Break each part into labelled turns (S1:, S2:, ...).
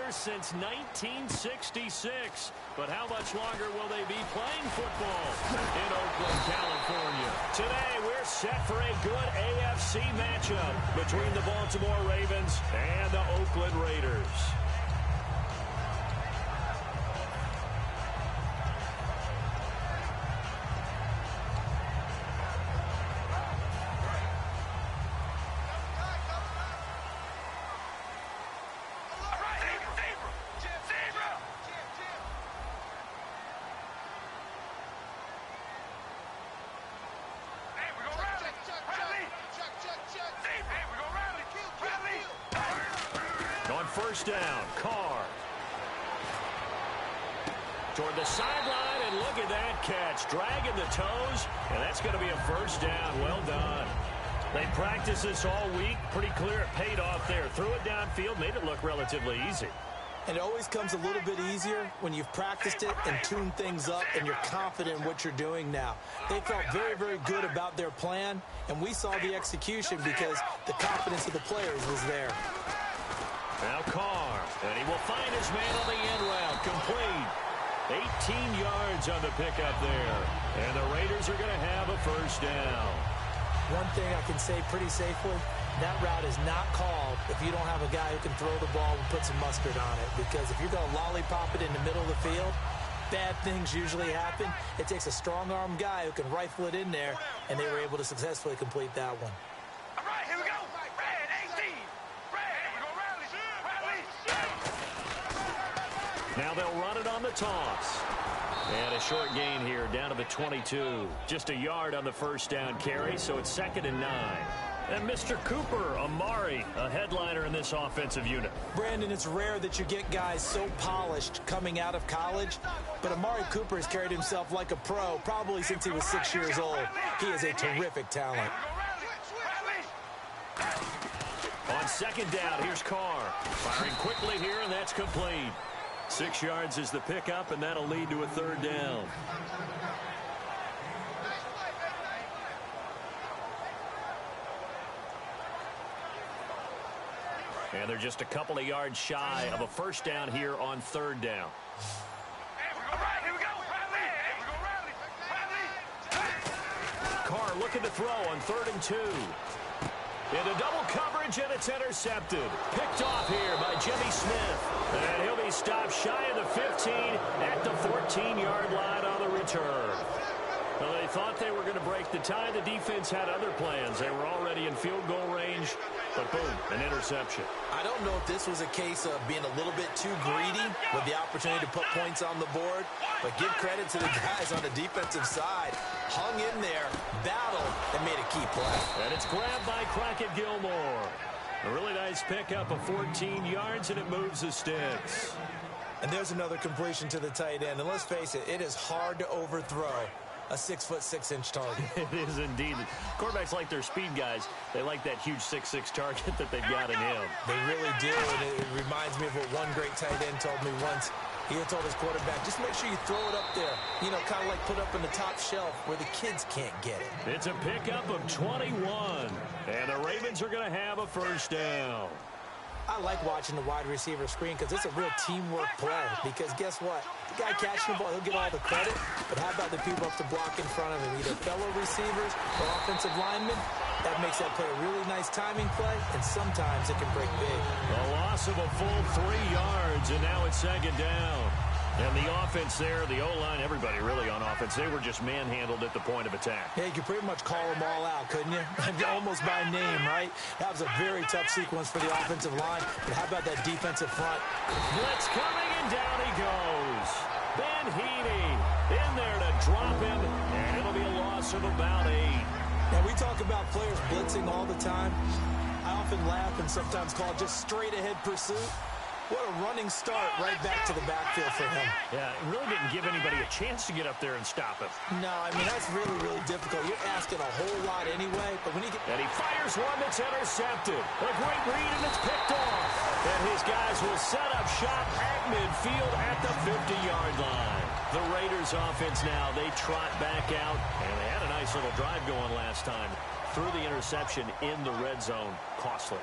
S1: here since 1966. But how much longer will they be playing football in Oakland, California? Today, we're set for a good AFC matchup between the Baltimore Ravens and the Oakland Raiders. First down, Carr. Toward the sideline, and look at that catch. Dragging the toes, and that's going to be a first down. Well done. They practiced this all week. Pretty clear it paid off there. Threw it downfield, made it look relatively easy.
S2: And it always comes a little bit easier when you've practiced it and tuned things up and you're confident in what you're doing now. They felt very, very good about their plan, and we saw the execution because the confidence of the players was there.
S1: Now Carr, and he will find his man on the end route, complete. 18 yards on the pickup there, and the Raiders are going to have a first down.
S2: One thing I can say pretty safely, that route is not called if you don't have a guy who can throw the ball and put some mustard on it, because if you're going to lollipop it in the middle of the field, bad things usually happen. It takes a strong-arm guy who can rifle it in there, and they were able to successfully complete that one.
S1: Now they'll run it on the toss. And a short gain here down to the 22. Just a yard on the first down carry, so it's 2nd and 9. And Mr. Cooper, Amari, a headliner in this offensive unit.
S2: Brandon, it's rare that you get guys so polished coming out of college, but Amari Cooper has carried himself like a pro probably since he was 6 years old. He is a terrific talent.
S1: On 2nd down, here's Carr. Firing quickly here, and that's complete. 6 yards is the pickup, and that'll lead to a 3rd down. And they're just a couple of yards shy of a first down here on 3rd down. Carr looking to throw on 3rd and 2. Into double coverage, and it's intercepted. Picked off here by Jimmy Smith. And he'll be stopped shy of the 15 at the 14-yard line on the return. Well, they thought they were going to break the tie. The defense had other plans. They were already in field goal range, but boom, an interception.
S2: I don't know if this was a case of being a little bit too greedy with the opportunity to put points on the board, but give credit to the guys on the defensive side. Hung in there, battled, and made a key play.
S1: And it's grabbed by Crockett Gilmore. A really nice pickup of 14 yards, and it moves the sticks.
S2: And there's another completion to the tight end. And let's face it, it is hard to overthrow a 6'6" target.
S1: It is indeed. Quarterbacks like their speed guys. They like that huge 6'6" target that they've got in him.
S2: They really do, and it reminds me of what one great tight end told me once. He had told his quarterback, just make sure you throw it up there. You know, kind of like put up in the top shelf where the kids can't get it.
S1: It's a pickup of 21, and the Ravens are going to have a first down.
S2: I like watching the wide receiver screen because it's a real teamwork play. Because guess what? The guy catching the ball, he'll get all the credit. But how about the people up to block in front of him? Either fellow receivers or offensive linemen. That makes that play a really nice timing play, and sometimes it can break big.
S1: A loss of a full 3 yards, and now it's 2nd down. And the offense there, the O-line, everybody really on offense, they were just manhandled at the point of attack.
S2: Yeah, you could pretty much call them all out, couldn't you? Almost by name, right? That was a very tough sequence for the offensive line. But how about that defensive front?
S1: Blitz coming, and down he goes. Ben Heaney in there to drop him, and it'll be a loss of about 8.
S2: Now, we talk about players blitzing all the time. I often laugh and sometimes call it just straight-ahead pursuit. What a running start right back to the backfield for him.
S1: Yeah, it really didn't give anybody a chance to get up there and stop him.
S2: No, I mean, that's really, really difficult. You're asking a whole lot anyway, but when he gets...
S1: And he fires one that's intercepted. A great read, and it's picked off. And his guys will set up shop at midfield at the 50-yard line. The Raiders offense now, they trot back out, and they had a nice little drive going last time. Threw the interception in the red zone, costly.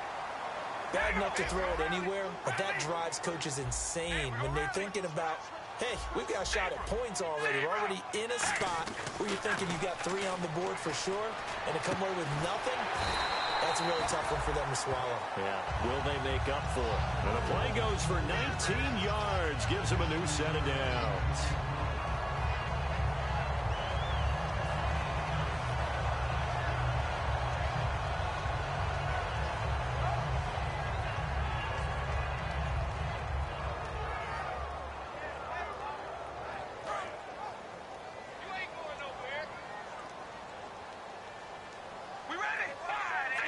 S2: bad enough to throw it anywhere, but that drives coaches insane when they're thinking about, hey, we've got a shot at points already. We're already in a spot where you're thinking you got 3 on the board for sure, and to come away with nothing, that's a really tough one for them to swallow.
S1: Yeah, will they make up for it? And the play goes for 19 yards, gives them a new set of downs.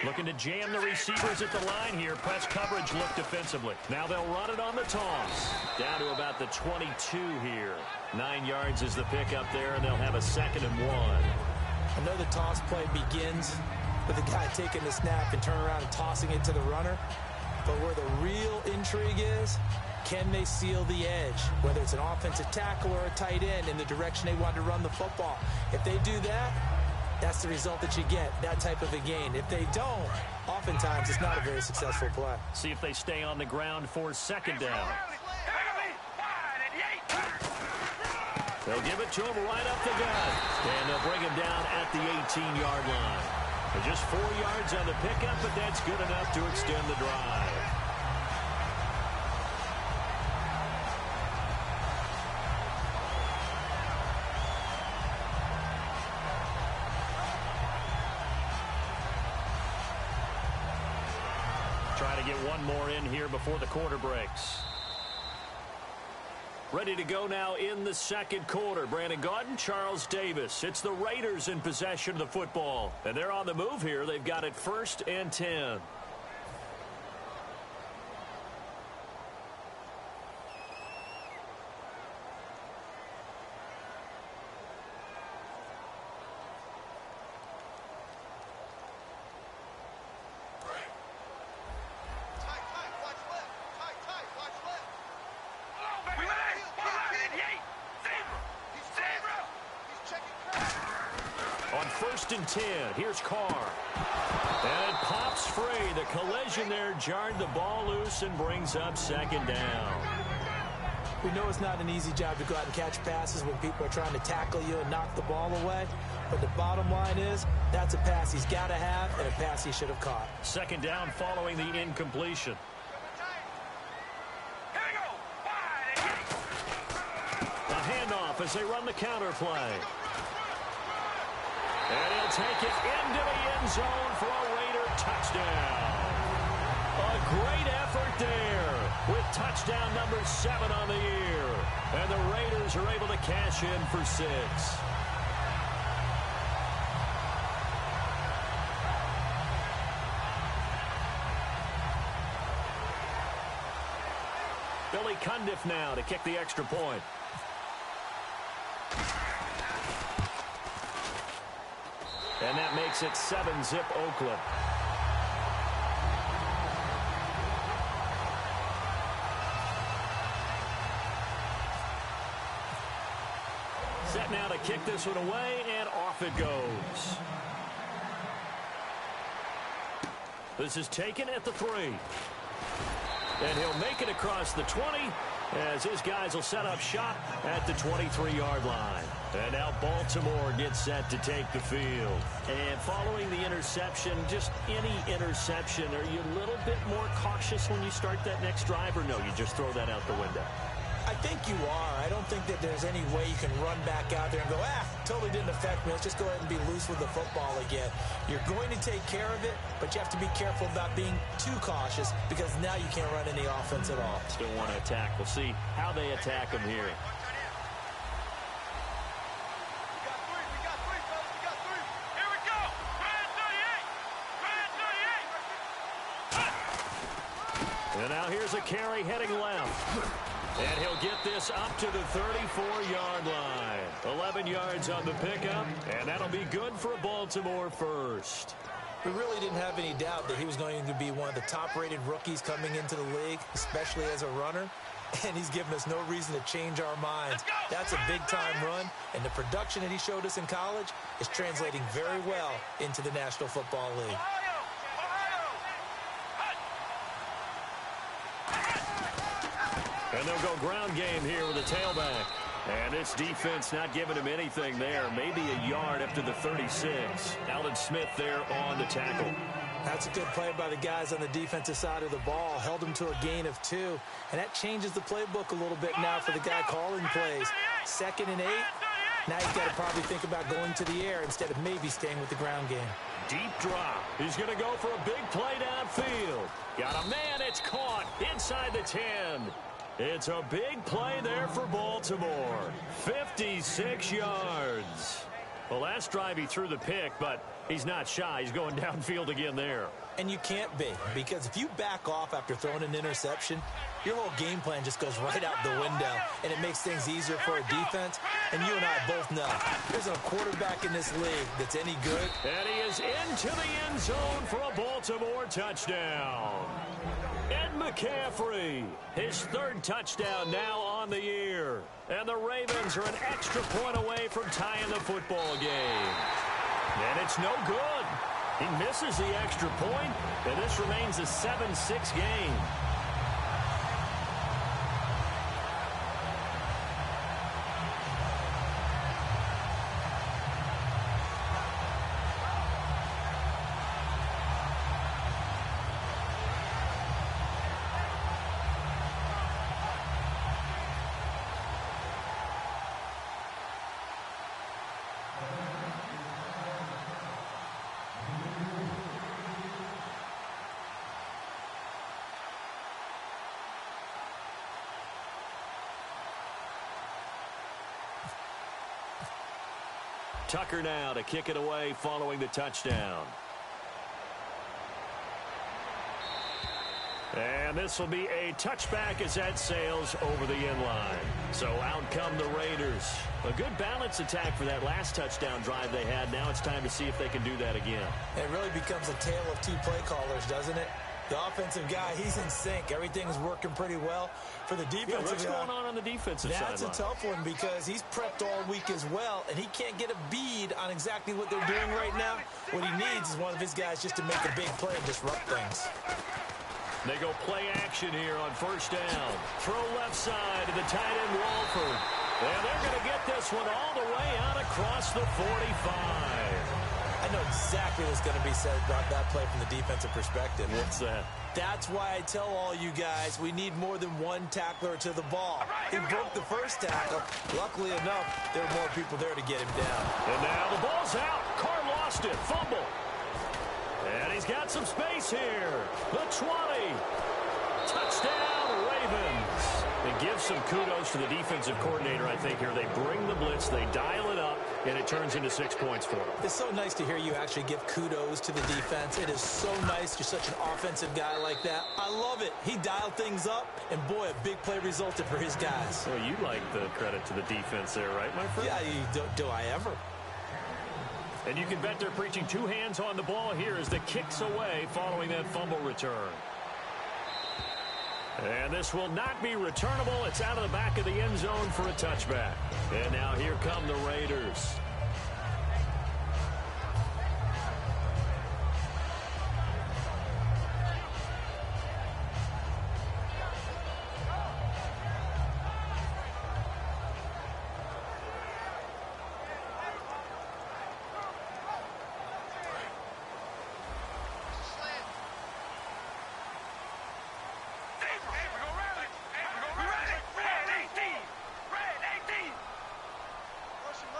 S1: Looking to jam the receivers at the line here. Press coverage look defensively. Now they'll run it on the toss. Down to about the 22 here. 9 yards is the pickup there, and they'll have a 2nd and 1.
S2: I know the toss play begins with the guy taking the snap and turning around and tossing it to the runner. But where the real intrigue is, can they seal the edge? Whether it's an offensive tackle or a tight end in the direction they want to run the football. If they do that, that's the result that you get, that type of a gain. If they don't, oftentimes it's not a very successful play.
S1: See if they stay on the ground for 2nd down. They'll give it to him right up the gut. And they'll bring him down at the 18-yard line. Just 4 yards on the pickup, but that's good enough to extend the drive. Trying to get one more in here before the quarter breaks. Ready to go now in the 2nd quarter. Brandon Gaudin, Charles Davis. It's the Raiders in possession of the football. And they're on the move here. They've got it 1st and 10. On 1st and 10, here's Carr. And it pops free. The collision there jarred the ball loose and brings up 2nd down.
S2: We know it's not an easy job to go out and catch passes when people are trying to tackle you and knock the ball away. But the bottom line is, that's a pass he's got to have and a pass he should have caught.
S1: 2nd down following the incompletion. A handoff as they run the counter play. And he'll take it into the end zone for a Raider touchdown. A great effort there with touchdown number 7 on the year. And the Raiders are able to cash in for 6. Billy Cundiff now to kick the extra point. And that makes it 7-zip Oakland. Set now to kick this one away, and off it goes. This is taken at the 3. And he'll make it across the 20 as his guys will set up shop at the 23-yard line. And now Baltimore gets set to take the field. And following the interception, just any interception, are you a little bit more cautious when you start that next drive, or no, you just throw that out the window?
S2: I think you are. I don't think that there's any way you can run back out there and go, totally didn't affect me. Let's just go ahead and be loose with the football again. You're going to take care of it, but you have to be careful about being too cautious because now you can't run any offense at all.
S1: Still want to attack. We'll see how they attack them here. And now here's a carry heading left. And he'll get this up to the 34-yard line. 11 yards on the pickup, and that'll be good for a Baltimore first.
S2: We really didn't have any doubt that he was going to be one of the top-rated rookies coming into the league, especially as a runner. And he's given us no reason to change our minds. That's a big-time run, and the production that he showed us in college is translating very well into the National Football League.
S1: And they'll go ground game here with a tailback. And this defense not giving him anything there. Maybe a yard up to the 36. Alden Smith there on the tackle.
S2: That's a good play by the guys on the defensive side of the ball. Held him to a gain of 2. And that changes the playbook a little bit now for the guy calling plays. 2nd and 8. Now he's got to probably think about going to the air instead of maybe staying with the ground game.
S1: Deep drop. He's going to go for a big play downfield. Got a man. It's caught inside the 10. It's a big play there for Baltimore. 56 yards. Well, last drive he threw the pick, but he's not shy. He's going downfield again there.
S2: And you can't be, because if you back off after throwing an interception, your whole game plan just goes right out the window, and it makes things easier for a defense. And you and I both know there's a quarterback in this league that's any good.
S1: And he is into the end zone for a Baltimore touchdown. Ed McCaffrey, his 3rd touchdown now on the year. And the Ravens are an extra point away from tying the football game. And it's no good. He misses the extra point, and this remains a 7-6 game. Tucker now to kick it away following the touchdown. And this will be a touchback as that sails over the end line. So out come the Raiders. A good balance attack for that last touchdown drive they had. Now it's time to see if they can do that again.
S2: It really becomes a tale of 2 play callers, doesn't it? The offensive guy, he's in sync. Everything's working pretty well. For the defensive
S1: what's going on the defensive side?
S2: That's a tough one because he's prepped all week as well, and he can't get a bead on exactly what they're doing right now. What he needs is one of his guys just to make a big play and disrupt things.
S1: They go play action here on 1st down. Throw left side to the tight end, Walford. And they're going to get this one all the way out across the 45.
S2: I know exactly what's going to be said about that play from the defensive perspective.
S1: What's that?
S2: That's why I tell all you guys we need more than one tackler to the ball. He broke the first tackle. Luckily enough, there are more people there to get him down.
S1: And now the ball's out. Carr lost it. Fumble. And he's got some space here. The 20. Touchdown, Ravens. They give some kudos to the defensive coordinator, I think, here. They bring the blitz, they dial it up, and it turns into 6 points for them.
S2: It's so nice to hear you actually give kudos to the defense. It is so nice. You're such an offensive guy like that. I love it. He dialed things up, and boy, a big play resulted for his guys.
S1: Well, you like the credit to the defense there, right, my friend?
S2: Yeah, do I ever?
S1: And you can bet they're preaching 2 hands on the ball here as the kick's away following that fumble return. And this will not be returnable. It's out of the back of the end zone for a touchback. And now here come the Raiders.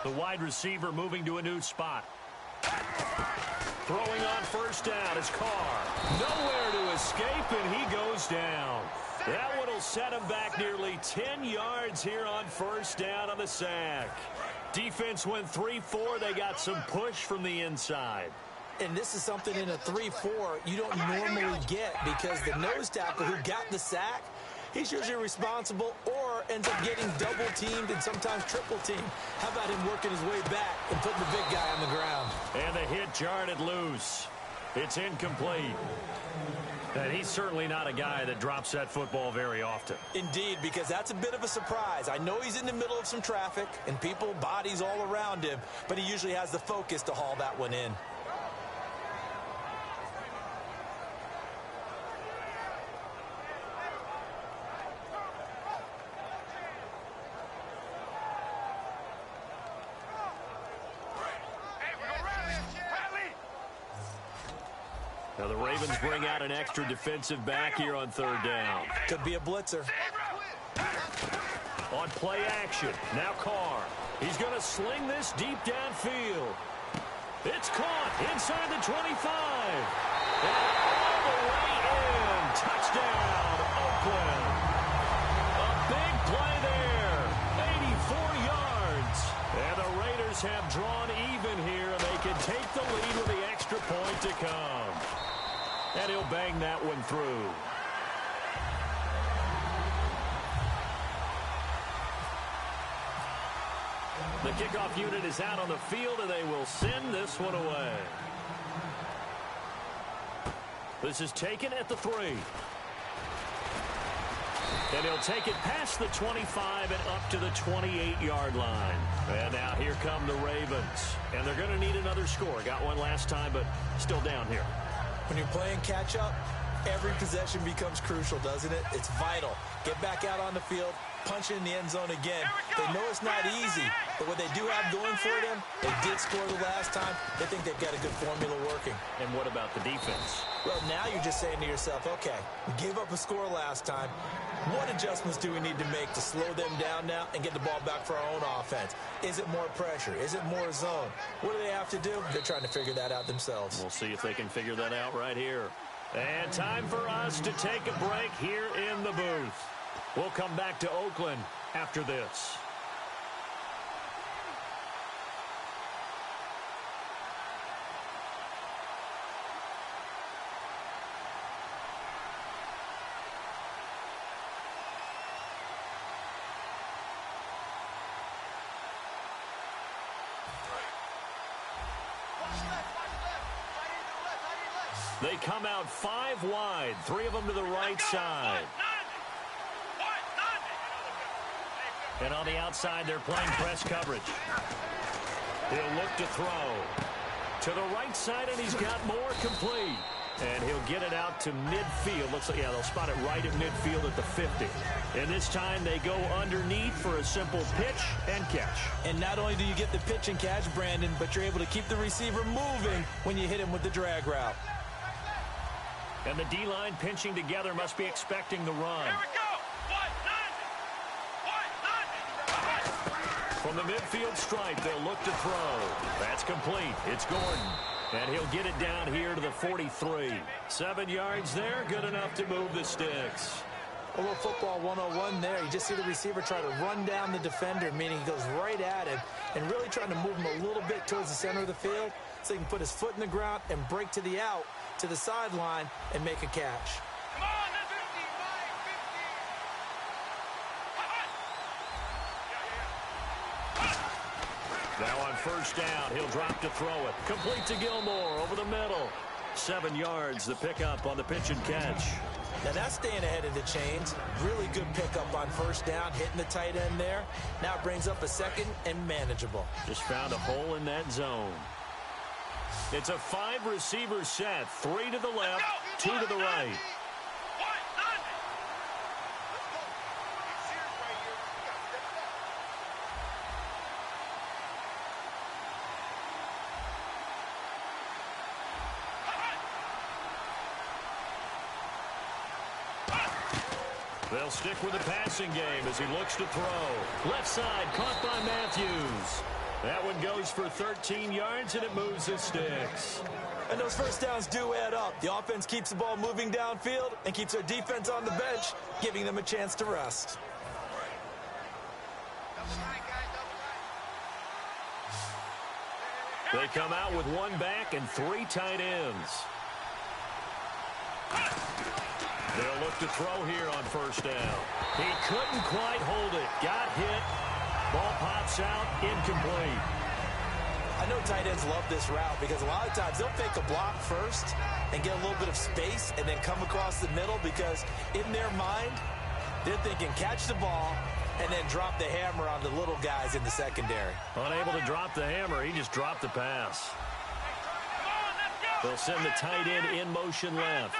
S1: The wide receiver moving to a new spot. Throwing on 1st down is Carr. Nowhere to escape, and he goes down. That one will set him back nearly 10 yards here on 1st down on the sack. Defense went 3-4. They got some push from the inside.
S2: And this is something in a 3-4 you don't normally get because the nose tackle who got the sack, he's usually responsible or ends up getting double-teamed and sometimes triple-teamed. How about him working his way back and putting the big guy on the ground?
S1: And the hit jarred it loose. It's incomplete. And he's certainly not a guy that drops that football very often.
S2: Indeed, because that's a bit of a surprise. I know he's in the middle of some traffic and people, bodies all around him, but he usually has the focus to haul that one in.
S1: Ravens bring out an extra defensive back here on third down.
S2: Could be a blitzer.
S1: On play action, now Carr. He's going to sling this deep downfield. It's caught inside the 25. And all the way in. Touchdown, Oakland. A big play there. 84 yards. And the Raiders have drawn even here, and they can take the lead with the extra point to come. And he'll bang that one through. The kickoff unit is out on the field, and they will send this one away. This is taken at the 3. And he'll take it past the 25 and up to the 28-yard line. And now here come the Ravens. And they're going to need another score. Got one last time, but still down here.
S2: When you're playing catch-up, every possession becomes crucial, doesn't it? It's vital. Get back out on the field, punch it in the end zone again. They know it's not easy, but what they do have going for them, they did score the last time. They think they've got a good formula working.
S1: And what about the defense?
S2: Well, now you're just saying to yourself, okay, we gave up a score last time. What adjustments do we need to make to slow them down now and get the ball back for our own offense? Is it more pressure? Is it more zone? What do they have to do? They're trying to figure that out themselves.
S1: We'll see if they can figure that out right here. And time for us to take a break here in the booth. We'll come back to Oakland after this. They come out 5 wide, 3 of them to the right side. And on the outside, they're playing press coverage. He'll look to throw. To the right side, and he's got more complete. And he'll get it out to midfield. Looks like, yeah, they'll spot it right at midfield at the 50. And this time they go underneath for a simple pitch and catch.
S2: And not only do you get the pitch and catch, Brandon, but you're able to keep the receiver moving when you hit him with the drag route.
S1: And the D-line pinching together must be expecting the run.
S3: Here we go.
S1: From the midfield stripe, they'll look to throw. That's complete. It's Gordon. And he'll get it down here to the 43. 7 yards there, good enough to move the sticks.
S2: A little football 101 there. You just see the receiver try to run down the defender, meaning he goes right at him and really trying to move him a little bit towards the center of the field so he can put his foot in the ground and break to the out, to the sideline, and make a catch.
S3: Come on, that's 50, 50.
S1: Now on first down, he'll drop to throw it. Complete to Gilmore over the middle. 7 yards, the pickup on the pitch and catch.
S2: Now that's staying ahead of the chains. Really good pickup on first down, hitting the tight end there. Now it brings up a second and manageable.
S1: Just found a hole in that zone. It's a 5-receiver set. 3 to the left, 2 to the right. They'll stick with the passing game as he looks to throw. Left side, caught by Matthews. That one goes for 13 yards, and it moves his sticks.
S2: And those first downs do add up. The offense keeps the ball moving downfield and keeps their defense on the bench, giving them a chance to rest.
S1: They come out with 1 back and 3 tight ends. They'll look to throw here on first down. He couldn't quite hold it. Got hit. Ball pops out, incomplete.
S2: I know tight ends love this route because a lot of times they'll fake a block first and get a little bit of space and then come across the middle because in their mind, they're thinking catch the ball and then drop the hammer on the little guys in the secondary.
S1: Unable to drop the hammer, he just dropped the pass. They'll send the tight end in motion left.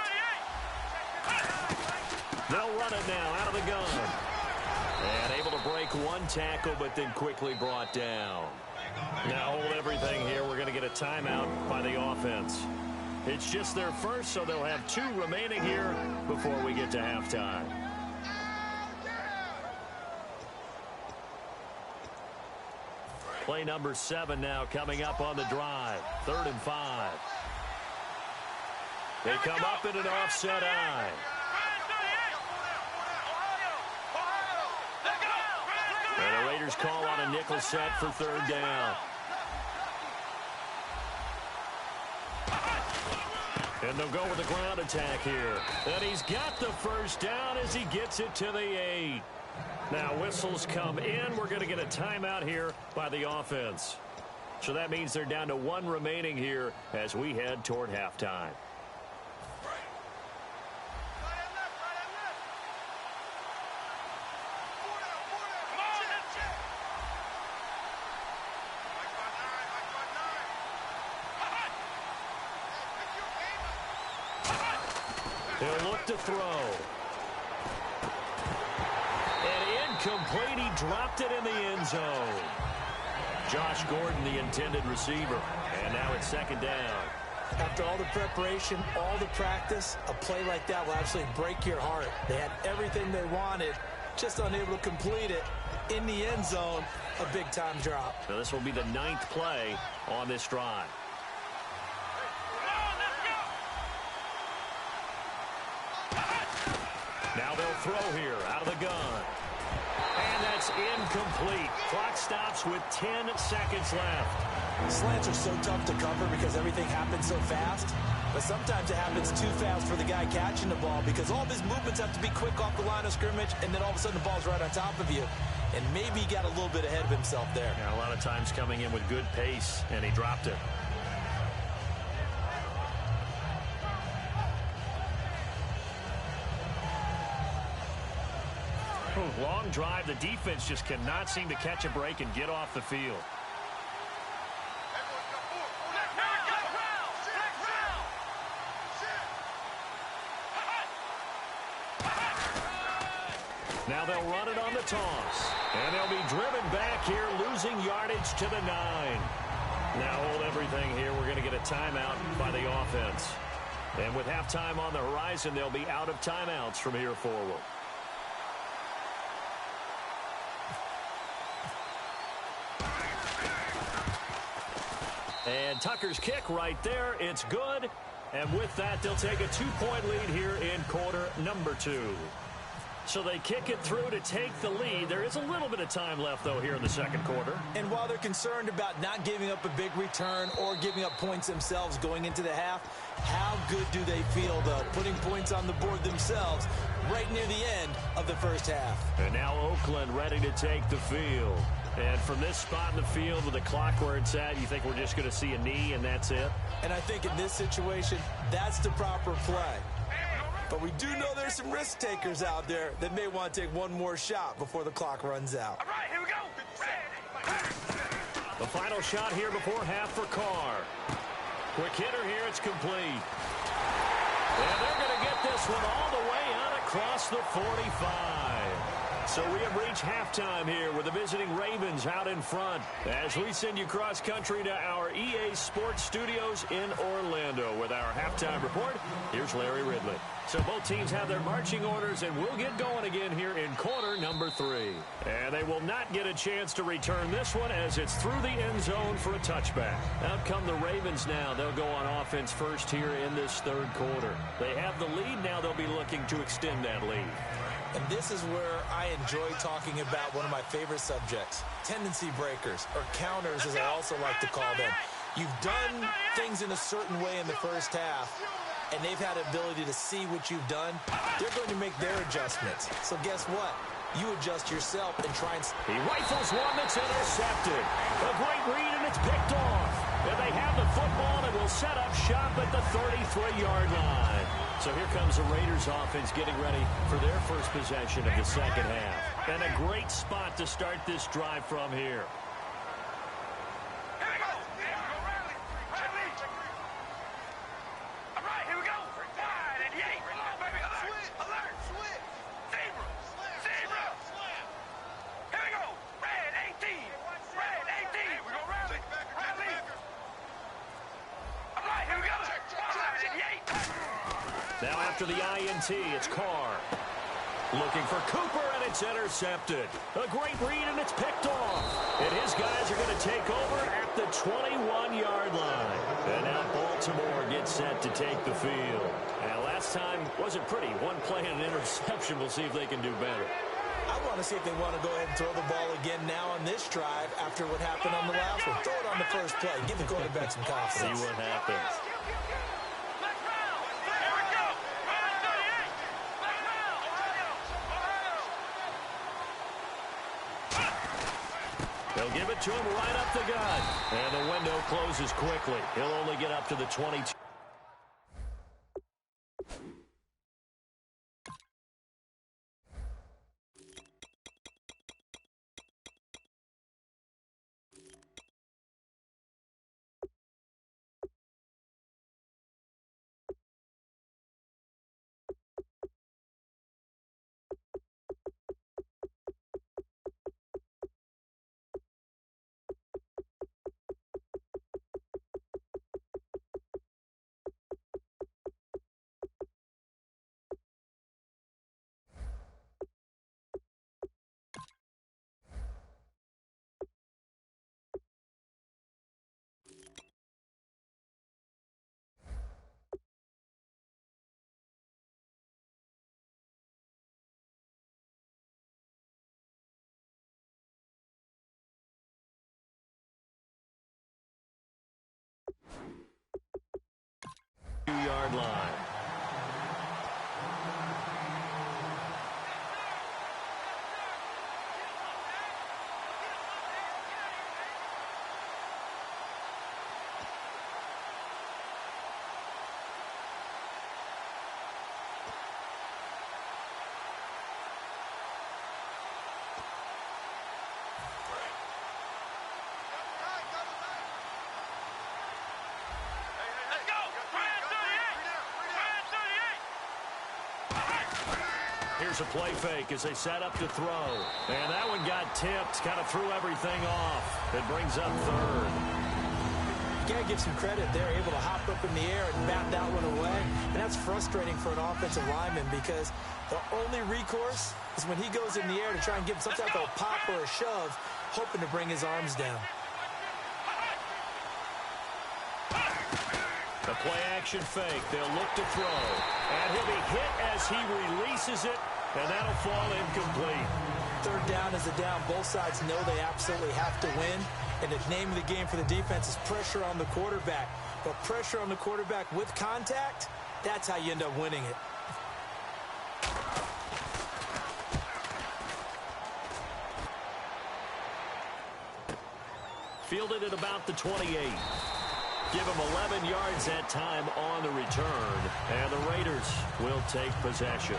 S1: They'll run it now out of the gun. And able to break 1 tackle, but then quickly brought down. Now hold everything here. We're going to get a timeout by the offense. It's just their first, so they'll have 2 remaining here before we get to halftime. Play number 7 now coming up on the drive. 3rd and 5. They come up in an offset eye. And the Raiders call on a nickel set for 3rd down. And they'll go with the ground attack here. And he's got the first down as he gets it to the 8. Now whistles come in. We're going to get a timeout here by the offense. So that means they're down to 1 remaining here as we head toward halftime. He'll look to throw. And incomplete. He dropped it in the end zone. Josh Gordon, the intended receiver. And now it's 2nd down.
S2: After all the preparation, all the practice, a play like that will absolutely break your heart. They had everything they wanted, just unable to complete it. In the end zone, a big-time drop.
S1: Now this will be the 9th play on this drive. Now they'll throw here out of the gun. And that's incomplete. Clock stops with 10 seconds left.
S2: Slants are so tough to cover because everything happens so fast. But sometimes it happens too fast for the guy catching the ball because all of his movements have to be quick off the line of scrimmage, and then all of a sudden the ball's right on top of you. And maybe he got a little bit ahead of himself there.
S1: Yeah, a lot of times coming in with good pace, and he dropped it. Long drive. The defense just cannot seem to catch a break and get off the field. Now they'll run it on the toss. And they'll be driven back here, losing yardage to the 9. Now hold everything here. We're going to get a timeout by the offense. And with halftime on the horizon, they'll be out of timeouts from here forward. And Tucker's kick right there. It's good. And with that, they'll take a 2-point lead here in quarter number 2. So they kick it through to take the lead. There is a little bit of time left, though, here in the 2nd quarter.
S2: And while they're concerned about not giving up a big return or giving up points themselves going into the half, how good do they feel, though, putting points on the board themselves right near the end of the first half?
S1: And now Oakland ready to take the field. And from this spot in the field with the clock where it's at, you think we're just going to see a knee and that's it?
S2: And I think in this situation, that's the proper play. But we do know there's some risk takers out there that may want to take one more shot before the clock runs out.
S3: All right, here we go.
S1: The final shot here before half for Carr. Quick hitter here, it's complete. And they're going to get this one all the way out across the 45. So we have reached halftime here with the visiting Ravens out in front. As we send you cross country to our EA Sports Studios in Orlando with our halftime report. Here's Larry Ridley. So both teams have their marching orders, and we'll get going again here in quarter number 3. And they will not get a chance to return this one as it's through the end zone for a touchback. Out come the Ravens now. They'll go on offense first here in this 3rd quarter. They have the lead. Now they'll be looking to extend that lead.
S2: And this is where I enjoy talking about one of my favorite subjects, tendency breakers, or counters as I also like to call them. You've done things in a certain way in the first half, and they've had the ability to see what you've done. They're going to make their adjustments. So guess what? You adjust yourself and try and...
S1: He rifles one that's intercepted. A great read, and it's picked off. And they have the football and will set up shop at the 33-yard line. So here comes the Raiders offense getting ready for their first possession of the 2nd half. And a great spot to start this drive from here. after the INT. It's Carr. Looking for Cooper, and it's intercepted. A great read, and it's picked off. And his guys are going to take over at the 21-yard line. And now Baltimore gets set to take the field. And last time wasn't pretty. One play and an interception. We'll see if they can do better.
S2: I want to see if they want to go ahead and throw the ball again now on this drive after what happened on the last one. Throw it on the first play. Give the quarterback some confidence.
S1: See what happens. They'll give it to him right up the gut. And the window closes quickly. He'll only get up to the 22. Yard line. Here's a play fake as they set up to throw. And that one got tipped, kind of threw everything off. It brings up third.
S2: You got to give some credit. They're able to hop up in the air and bat that one away. And that's frustrating for an offensive lineman because the only recourse is when he goes in the air to try and give some type of a pop or a shove, hoping to bring his arms down.
S1: The play-action fake. They'll look to throw. And he'll be hit as he releases it, and that'll fall incomplete.
S2: Third down is a down. Both sides know they absolutely have to win. And the name of the game for the defense is pressure on the quarterback. But pressure on the quarterback with contact, that's how you end up winning it.
S1: Fielded at about the 28. Give him 11 yards that time on the return. And the Raiders will take possession.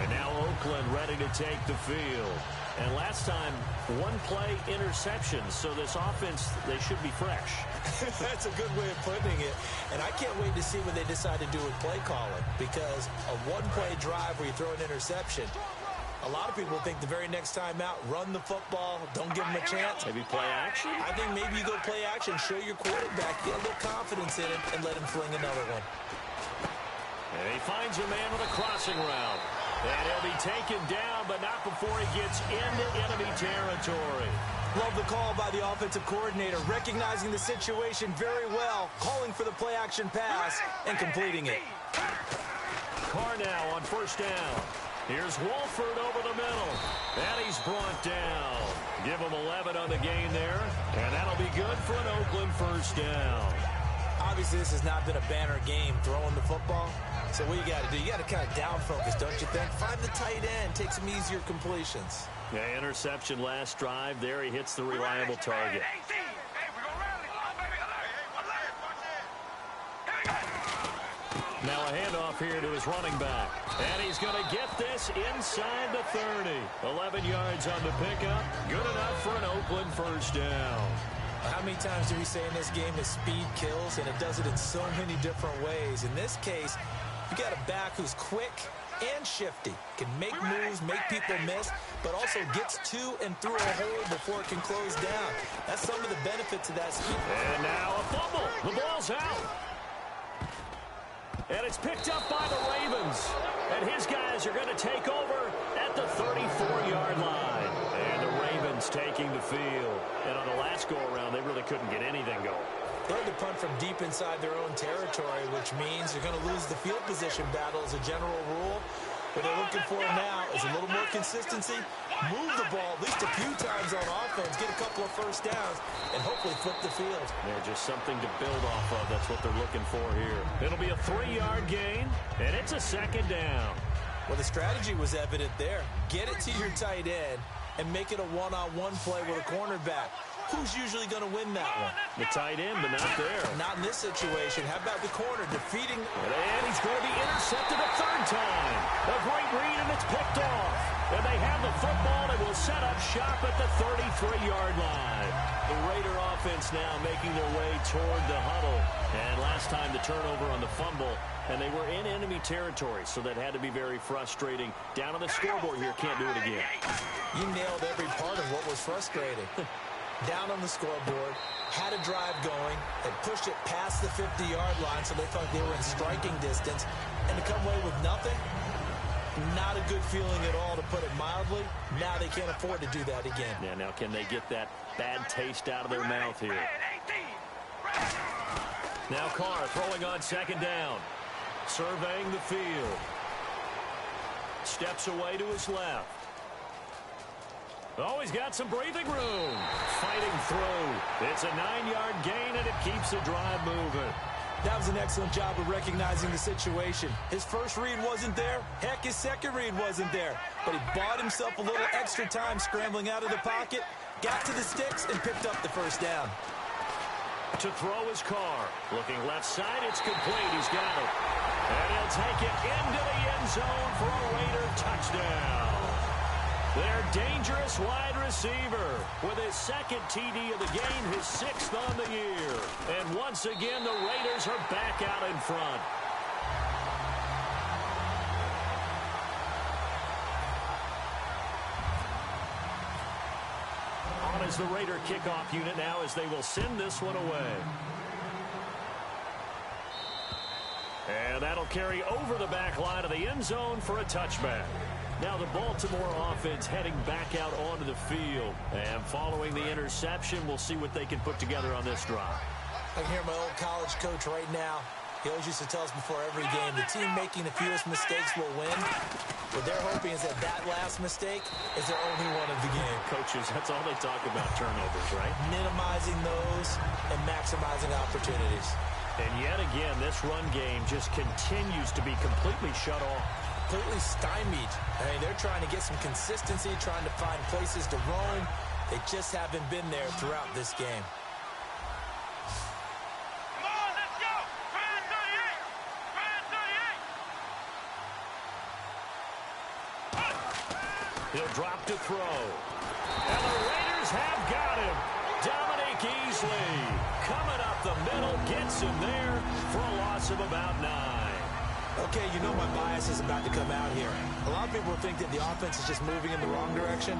S1: And now Oakland ready to take the field. And last time, one play interception. So this offense, they should be fresh.
S2: That's a good way of putting it. And I can't wait to see what they decide to do with play calling. Because a one-play drive where you throw an interception, a lot of people think the very next time out, run the football, don't give them a chance.
S1: Maybe play action?
S2: I think maybe you go play action, show your quarterback, get a little confidence in it, and let him fling another one.
S1: And he finds a man with a crossing route. And he'll be taken down, but not before he gets into enemy territory.
S2: Love the call by the offensive coordinator, recognizing the situation very well, calling for the play-action pass, and completing it.
S1: Carr now on first down. Here's Wolford over the middle. And he's brought down. Give him 11 on the gain there. And that'll be good for an Oakland first down.
S2: Obviously, this has not been a banner game throwing the football. So what you got to do, you got to kind of down focus, don't you think? Find the tight end, take some easier completions.
S1: Yeah, interception last drive. There he hits the reliable target. Now a handoff here to his running back. And he's going to get this inside the 30. 11 yards on the pickup. Good enough for an Oakland first down.
S2: How many times do we say in this game that speed kills, and it does it in so many different ways? In this case, you got a back who's quick and shifty, can make moves, make people miss, but also gets to and through a hole before it can close down. That's some of the benefits of that speed.
S1: And now a fumble. The ball's out. And it's picked up by the Ravens. And his guys are going to take over at the 34-yard line. And the Ravens taking the field. And on the last go-around, they really couldn't get anything going.
S2: They had to punt from deep inside their own territory, which means they're going to lose the field position battle as a general rule. What they're looking for now is a little more consistency, move the ball at least a few times on offense, get a couple of first downs, and hopefully flip the field.
S1: They're just something to build off of. That's what they're looking for here. It'll be a 3-yard gain, and it's a second down.
S2: Well, the strategy was evident there. Get it to your tight end and make it a one-on-one play with a cornerback. Who's usually going to win that one?
S1: The tight end, but not there.
S2: Not in this situation. How about the corner defeating?
S1: And he's going to be intercepted a third time. A great read, and it's picked off. And they have the football, and will set up shop at the 33-yard line. The Raider offense now making their way toward the huddle. And last time the turnover on the fumble, and they were in enemy territory, so that had to be very frustrating. Down on the scoreboard here, can't do it again.
S2: You nailed every part of what was frustrating. Down on the scoreboard, had a drive going, and pushed it past the 50-yard line so they thought they were in striking distance, and to come away with nothing, not a good feeling at all, to put it mildly. Now they can't afford to do that again.
S1: Yeah, now can they get that bad taste out of their mouth here? Now Carr throwing on second down, surveying the field. Steps away to his left. Oh, he's got some breathing room. Fighting through. It's a 9-yard gain, and it keeps the drive moving.
S2: That was an excellent job of recognizing the situation. His first read wasn't there. Heck, his second read wasn't there. But he bought himself a little extra time scrambling out of the pocket, got to the sticks, and picked up the first down.
S1: To throw his Carr. Looking left side, it's complete. He's got it. And he'll take it into the end zone for a Raider touchdown. Their dangerous wide receiver with his second TD of the game, his 6th on the year. And once again, the Raiders are back out in front. On is the Raider kickoff unit now as they will send this one away. And that'll carry over the back line of the end zone for a touchback. Now the Baltimore offense heading back out onto the field. And following the interception, we'll see what they can put together on this drive.
S2: I can hear my old college coach right now. He always used to tell us before every game, the team making the fewest mistakes will win. What they're hoping is that that last mistake is their only one of the game.
S1: Coaches, that's all they talk about, turnovers, right?
S2: Minimizing those and maximizing opportunities.
S1: And yet again, this run game just continues to be completely shut off.
S2: Completely stymied. I mean, they're trying to get some consistency, trying to find places to roam. They just haven't been there throughout this game.
S3: Come on, let's go! Try 38!
S1: He'll drop to throw. And the Raiders have got him. Dominique Easley coming up the middle, gets him there for a loss of about 9.
S2: Okay, you know my bias is about to come out here. A lot of people think that the offense is just moving in the wrong direction.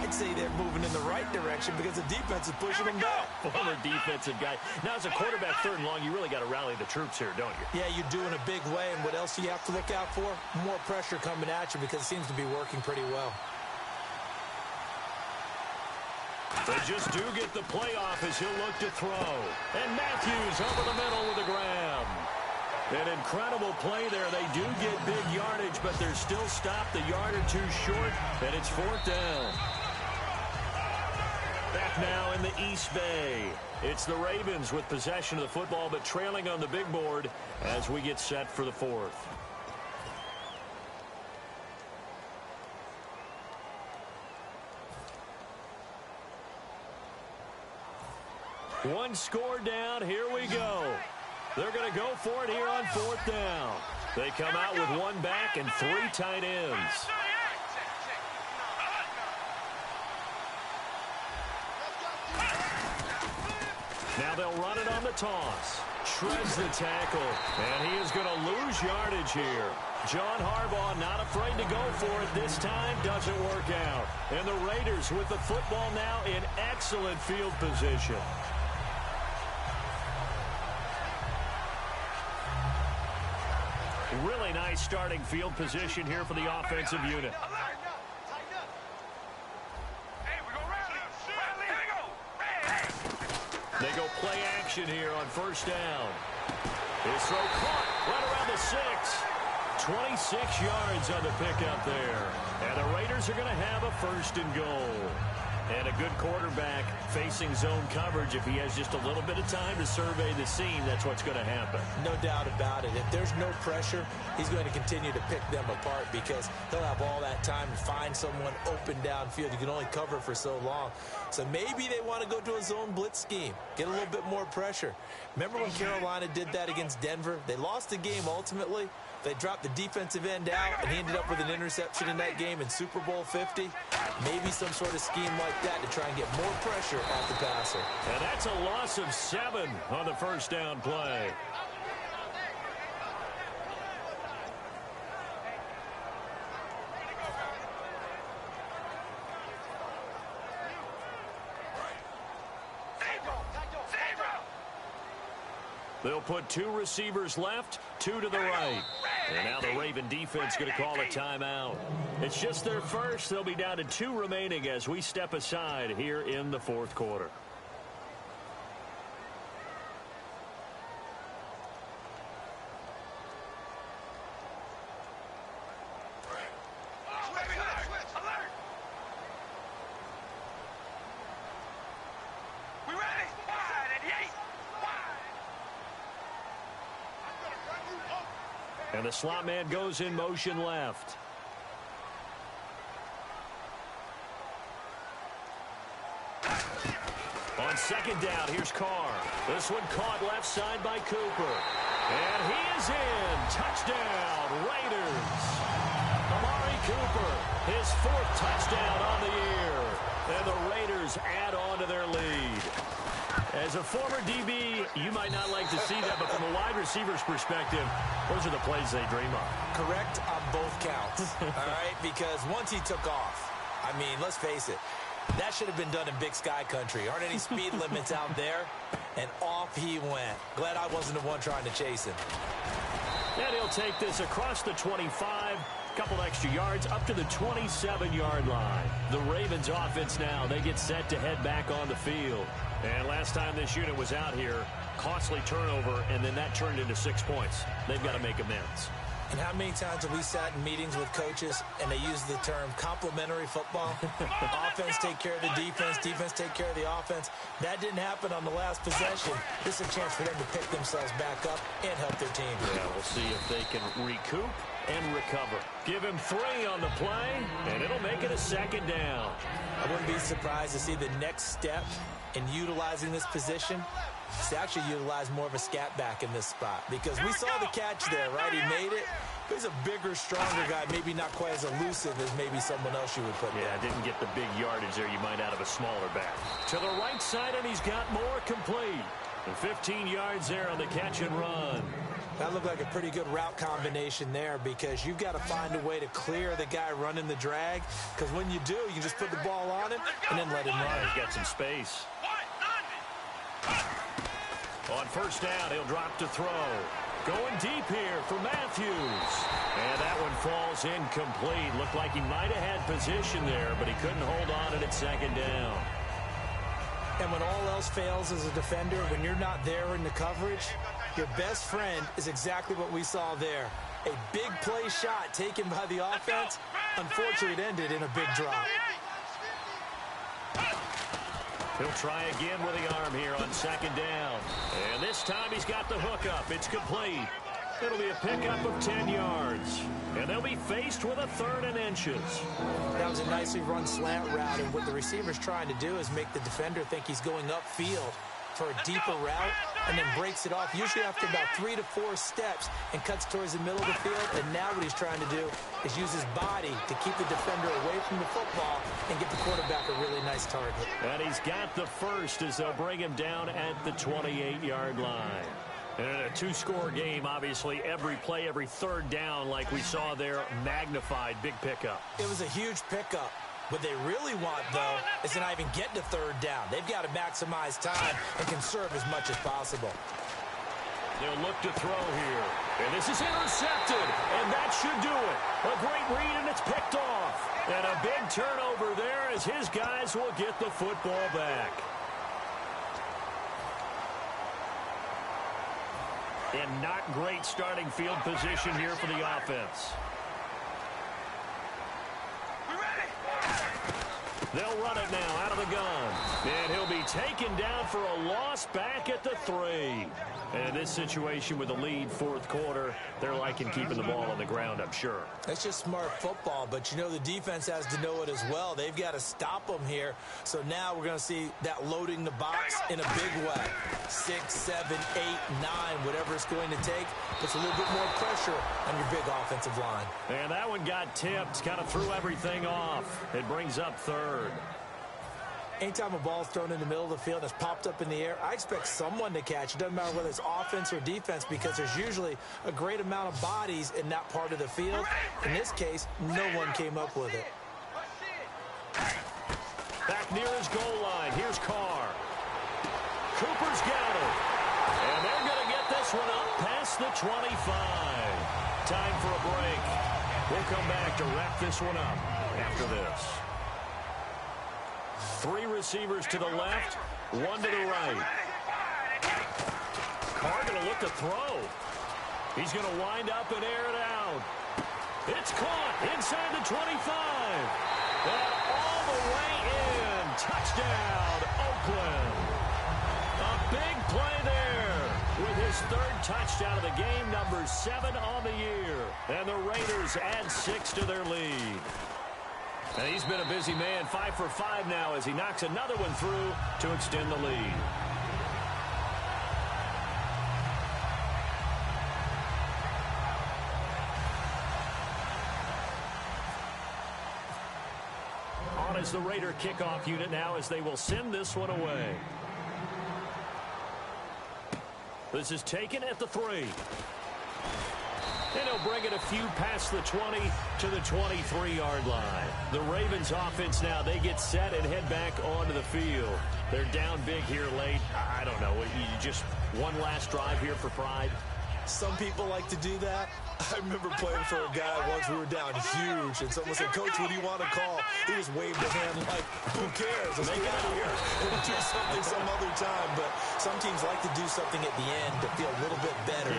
S2: I'd say they're moving in the right direction because the defense is pushing them back.
S1: Former defensive guy. Now, as a quarterback, 3rd and long, you really got to rally the troops here, don't you?
S2: Yeah, you do in a big way. And what else do you have to look out for? More pressure coming at you because it seems to be working pretty well.
S1: They just do get the playoff as he'll look to throw. And Matthews over the middle with a grab. An incredible play there. They do get big yardage, but they're still stopped a yard or two short, and it's 4th down. Back now in the East Bay. It's the Ravens with possession of the football, but trailing on the big board as we get set for the 4th. One score down. Here we go. They're going to go for it here on 4th down. They come out with one back and 3 tight ends. Now they'll run it on the toss. Shreds the tackle. And he is going to lose yardage here. John Harbaugh not afraid to go for it this time. Doesn't work out. And the Raiders with the football now in excellent field position. Really nice starting field position here for the offensive unit. They go play action here on first down. His throw caught right around the 6. 26 yards on the pickup there. And the Raiders are going to have a first and goal. And a good quarterback facing zone coverage. If he has just a little bit of time to survey the scene, that's what's going to happen.
S2: No doubt about it. If there's no pressure, he's going to continue to pick them apart because he'll have all that time to find someone open downfield. You can only cover for so long. So maybe they want to go to a zone blitz scheme, get a little bit more pressure. Remember when Carolina did that against Denver? They lost the game ultimately. They dropped the defensive end out, and he ended up with an interception in that game in Super Bowl 50. Maybe some sort of scheme like that to try and get more pressure at the passer.
S1: And that's a loss of 7 on the first down play. They'll put 2 receivers left, 2 to the right. And now the Raven defense going to call a timeout. It's just their first. They'll be down to 2 remaining as we step aside here in the fourth quarter. And the slot man goes in motion left. On second down, here's Carr. This one caught left side by Cooper. And he is in. Touchdown, Raiders. Amari Cooper, his 4th touchdown on the year. And the Raiders add on to their lead. As a former DB, you might not like to see that, but from a wide receiver's perspective, those are the plays they dream of.
S2: Correct on both counts, all right? Because once he took off, I mean, let's face it, that should have been done in Big Sky country. Aren't any speed limits out there? And off he went. Glad I wasn't the one trying to chase him.
S1: And he'll take this across the 25, couple extra yards, up to the 27-yard line. The Ravens offense now, they get set to head back on the field. And last time this unit was out here, costly turnover, and then that turned into 6 points. They've got to make amends.
S2: And how many times have we sat in meetings with coaches and they use the term complementary football? Offense take care of the defense, defense take care of the offense. That didn't happen on the last possession. This is a chance for them to pick themselves back up and help their team.
S1: Yeah, we'll see if they can recoup and recover. Give him 3 on the play, and it'll make it a second down.
S2: I wouldn't be surprised to see the next step in utilizing this position is to actually utilize more of a scat back in this spot, because we saw the catch there, right? He made it. He's a bigger, stronger guy, maybe not quite as elusive as maybe someone else you would put there.
S1: Yeah, didn't get the big yardage there you might out of a smaller back. To the right side, and he's got more complete. And 15 yards there on the catch and run.
S2: That looked like a pretty good route combination there, because you've got to find a way to clear the guy running the drag, because when you do, you can just put the ball on him and then let him run.
S1: He's got some space. On first down, he'll drop to throw. Going deep here for Matthews. And that one falls incomplete. Looked like he might have had position there, but he couldn't hold on to it at second down.
S2: And when all else fails as a defender, when you're not there in the coverage, your best friend is exactly what we saw there. A big play shot taken by the offense. Unfortunately, it ended in a big drop.
S1: He'll try again with the arm here on second down. And this time he's got the hook up. It's complete. It'll be a pickup of 10 yards. And they'll be faced with a 3rd and inches.
S2: That was a nicely run slant route, and what the receiver's trying to do is make the defender think he's going upfield for a deeper route, and then breaks it off, usually after about 3 to 4 steps, and cuts towards the middle of the field. And now what he's trying to do is use his body to keep the defender away from the football and get the quarterback a really nice target.
S1: And he's got the first as they'll bring him down at the 28-yard line. And in a 2-score game, obviously, every play, every 3rd down, like we saw there, magnified, big pickup.
S2: It was a huge pickup. What they really want, though, is to not even get to 3rd down. They've got to maximize time and conserve as much as possible.
S1: They'll look to throw here. And this is intercepted. And that should do it. A great read, and it's picked off. And a big turnover there as his guys will get the football back. And not great starting field position here for the offense. They'll run it now out of the gun. And he'll be taken down for a loss back at the 3. And in this situation with the lead fourth quarter, they're liking keeping the ball on the ground, I'm sure.
S2: That's just smart football, but you know the defense has to know it as well. They've got to stop them here. So now we're going to see that loading the box in a big way. 6, 7, 8, 9, whatever it's going to take, puts a little bit more pressure on your big offensive line.
S1: And that one got tipped, kind of threw everything off. It brings up third.
S2: Anytime a ball is thrown in the middle of the field and it's popped up in the air, I expect someone to catch. It doesn't matter whether it's offense or defense because there's usually a great amount of bodies in that part of the field. In this case, no one came up with it.
S1: Back near his goal line. Here's Carr. Cooper's got it. And they're going to get this one up past the 25. Time for a break. We'll come back to wrap this one up after this. 3 receivers to the left, 1 to the right. Carr going to look to throw. He's going to wind up and air it out. It's caught inside the 25. And all the way in. Touchdown, Oakland. A big play there with his 3rd touchdown of the game, number 7 on the year. And the Raiders add 6 to their lead. And he's been a busy man, 5 for 5 now as he knocks another one through to extend the lead. On is the Raider kickoff unit now as they will send this one away. This is taken at the 3. And he'll bring it a few past the 20 to the 23-yard line. The Ravens offense now, they get set and head back onto the field. They're down big here late. I don't know. You just one last drive here for pride?
S2: Some people like to do that. I remember playing for a guy once. We were down huge, and someone said, "Coach, what do you want to call?" He just waved a hand like, "Who cares? Let's get out of here and do something some other time." But some teams like to do something at the end to feel a little bit better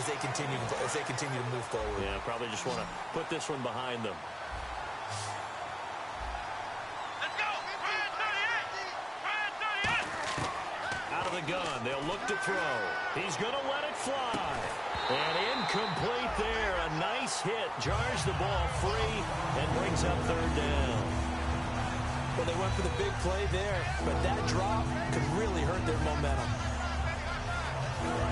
S2: as they continue to move forward.
S1: Yeah, probably just want to put this one behind them.
S3: Let's go! Ryan 38!
S1: Out of the gun, they'll look to throw. He's going to let it fly. And incomplete there. A nice hit. Jars the ball free and brings up 3rd down.
S2: Well, they went for the big play there, but that drop could really hurt their momentum.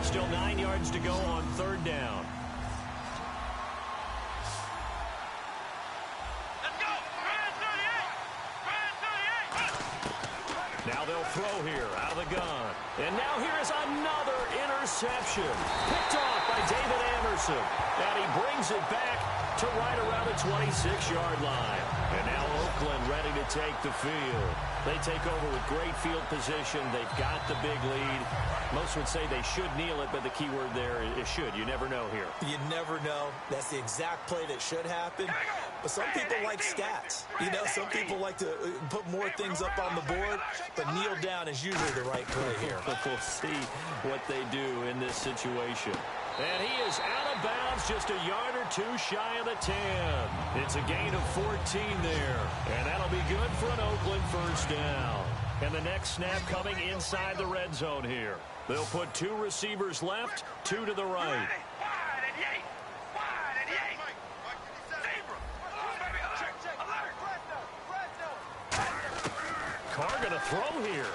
S1: Still 9 yards to go on 3rd down.
S3: Let's go! Ryan 38! Ryan 38!
S1: Now they'll throw here out of the gun. And now here is another interception. Picked off by David Anderson. And he brings it back to right around the 26-yard line. And now Oakland ready to take the field. They take over with great field position. They've got the big lead. Most would say they should kneel it, but the key word there is should. You never know here.
S2: You never know. That's the exact play that should happen. But some people like stats. You know, some people like to put more things up on the board, but kneel down is usually the right play here.
S1: We'll see what they do in this situation. And he is out of bounds, just a yard or 2 shy of the 10. It's a gain of 14 there. And that'll be good for an Oakland 1st down. And the next snap coming inside the red zone here. They'll put 2 receivers left, 2 to the right. Carr going to throw here.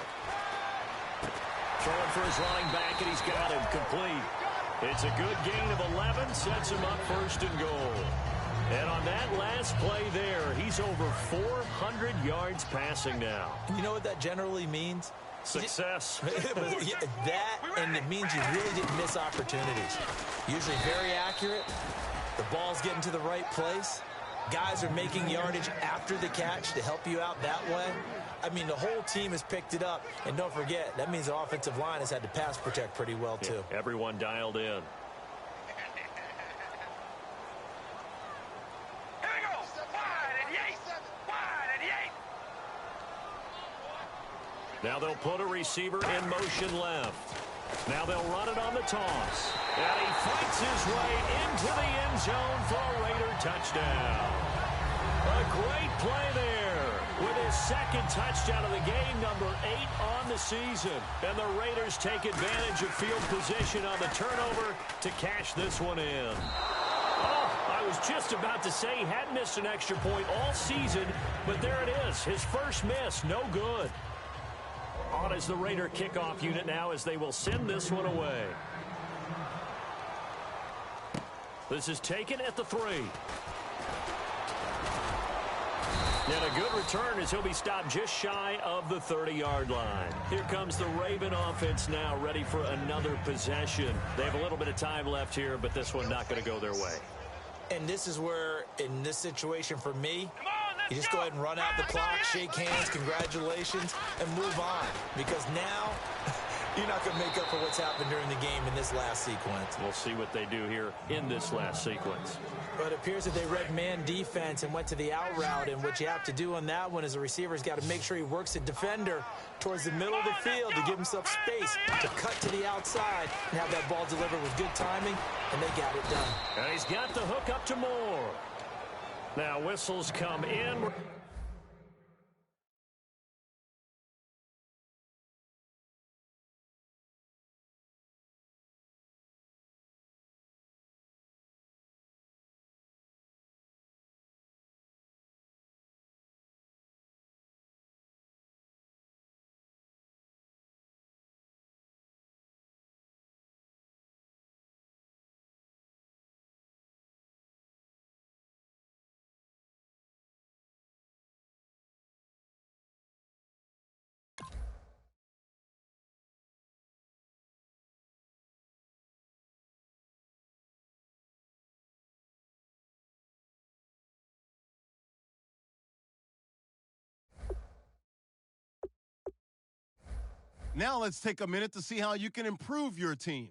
S1: Throwing for his running back, and he's got him complete. It's a good gain of 11, sets him up 1st and goal. And on that last play there, he's over 400 yards passing now.
S2: You know what that generally means?
S1: Success.
S2: That, and it means you really didn't miss opportunities. Usually very accurate. The ball's getting to the right place. guys are making yardage after the catch to help you out that way. I mean, the whole team has picked it up. And don't forget, that means the offensive line has had to pass protect pretty well, too.
S1: Yeah, everyone dialed in.
S3: Here we go. Wide and Yates. Wide and Yates.
S1: Now they'll put a receiver in motion left. Now they'll run it on the toss. And he fights his way into the end zone for a Raider touchdown. A great play there with his second touchdown of the game, number 8 on the season. And the Raiders take advantage of field position on the turnover to cash this one in. Oh, I was just about to say he hadn't missed an extra point all season, but there it is, his first miss, no good. On is the Raider kickoff unit now as they will send this one away. This is taken at the 3. And a good return as he'll be stopped just shy of the 30-yard line. Here comes the Raven offense now, ready for another possession. They have a little bit of time left here, but this one not going to go their way.
S2: And this is where, in this situation for me, you just go ahead and run out the clock, shake hands, congratulations, and move on. Because now, you're not going to make up for what's happened during the game in this last sequence.
S1: We'll see what they do here in this last sequence.
S2: But it appears that they read man defense and went to the out route. And what you have to do on that one is the receiver's got to make sure he works the defender towards the middle of the field to give himself space to cut to the outside and have that ball delivered with good timing, and they got it done.
S1: And he's got the hook up to Moore. Now whistles come in.
S4: Now let's take a minute to see how you can improve your team.